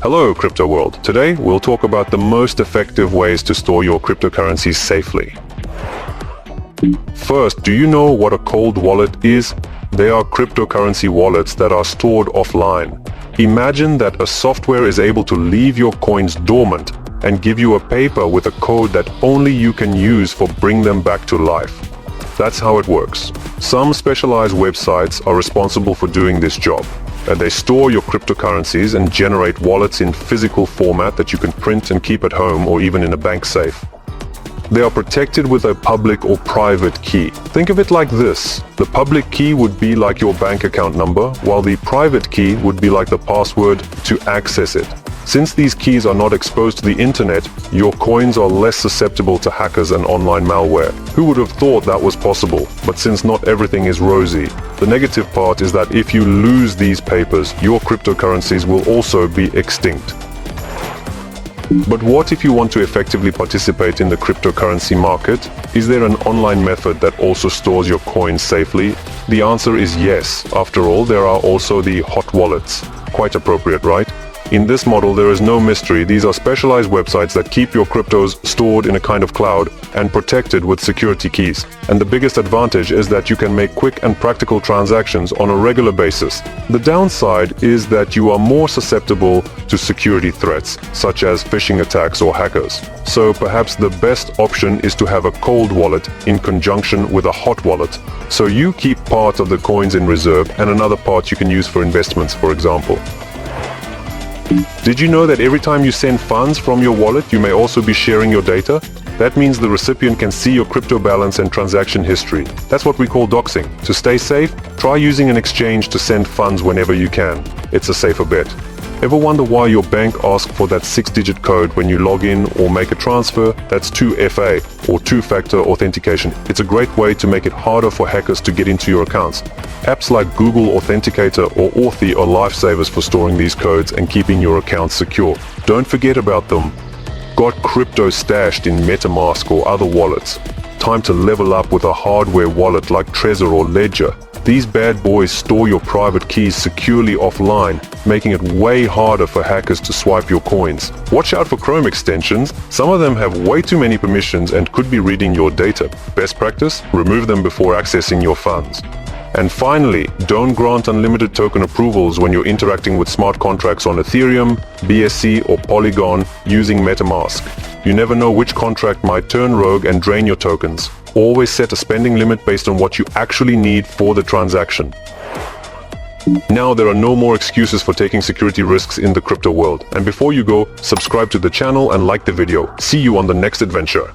Hello, crypto world. Today, we'll talk about the most effective ways to store your cryptocurrencies safely. First, do you know what a cold wallet is? They are cryptocurrency wallets that are stored offline. Imagine that a software is able to leave your coins dormant and give you a paper with a code that only you can use for bring them back to life. That's how it works. Some specialized websites are responsible for doing this job. They store your cryptocurrencies and generate wallets in physical format that you can print and keep at home or even in a bank safe. They are protected with a public or private key. Think of it like this. The public key would be like your bank account number, while the private key would be like the password to access it. Since these keys are not exposed to the internet, your coins are less susceptible to hackers and online malware. Who would have thought that was possible? But since not everything is rosy, the negative part is that if you lose these papers, your cryptocurrencies will also be extinct. But what if you want to effectively participate in the cryptocurrency market? Is there an online method that also stores your coins safely? The answer is yes. After all, there are also the hot wallets. Quite appropriate, right? In this model, there is no mystery. These are specialized websites that keep your cryptos stored in a kind of cloud and protected with security keys. And the biggest advantage is that you can make quick and practical transactions on a regular basis. The downside is that you are more susceptible to security threats, such as phishing attacks or hackers. So perhaps the best option is to have a cold wallet in conjunction with a hot wallet. So you keep part of the coins in reserve and another part you can use for investments, for example. Did you know that every time you send funds from your wallet, you may also be sharing your data? That means the recipient can see your crypto balance and transaction history. That's what we call doxing. To stay safe, try using an exchange to send funds whenever you can. It's a safer bet. Ever wonder why your bank asks for that 6-digit code when you log in or make a transfer? That's 2FA, or two-factor authentication. It's a great way to make it harder for hackers to get into your accounts. Apps like Google Authenticator or Authy are lifesavers for storing these codes and keeping your accounts secure. Don't forget about them. Got crypto stashed in MetaMask or other wallets? Time to level up with a hardware wallet like Trezor or Ledger. These bad boys store your private keys securely offline, making it way harder for hackers to swipe your coins. Watch out for Chrome extensions. Some of them have way too many permissions and could be reading your data. Best practice? Remove them before accessing your funds. And finally, don't grant unlimited token approvals when you're interacting with smart contracts on Ethereum, BSC or Polygon using MetaMask. You never know which contract might turn rogue and drain your tokens. Always set a spending limit based on what you actually need for the transaction. Now there are no more excuses for taking security risks in the crypto world. And before you go, subscribe to the channel and like the video. See you on the next adventure.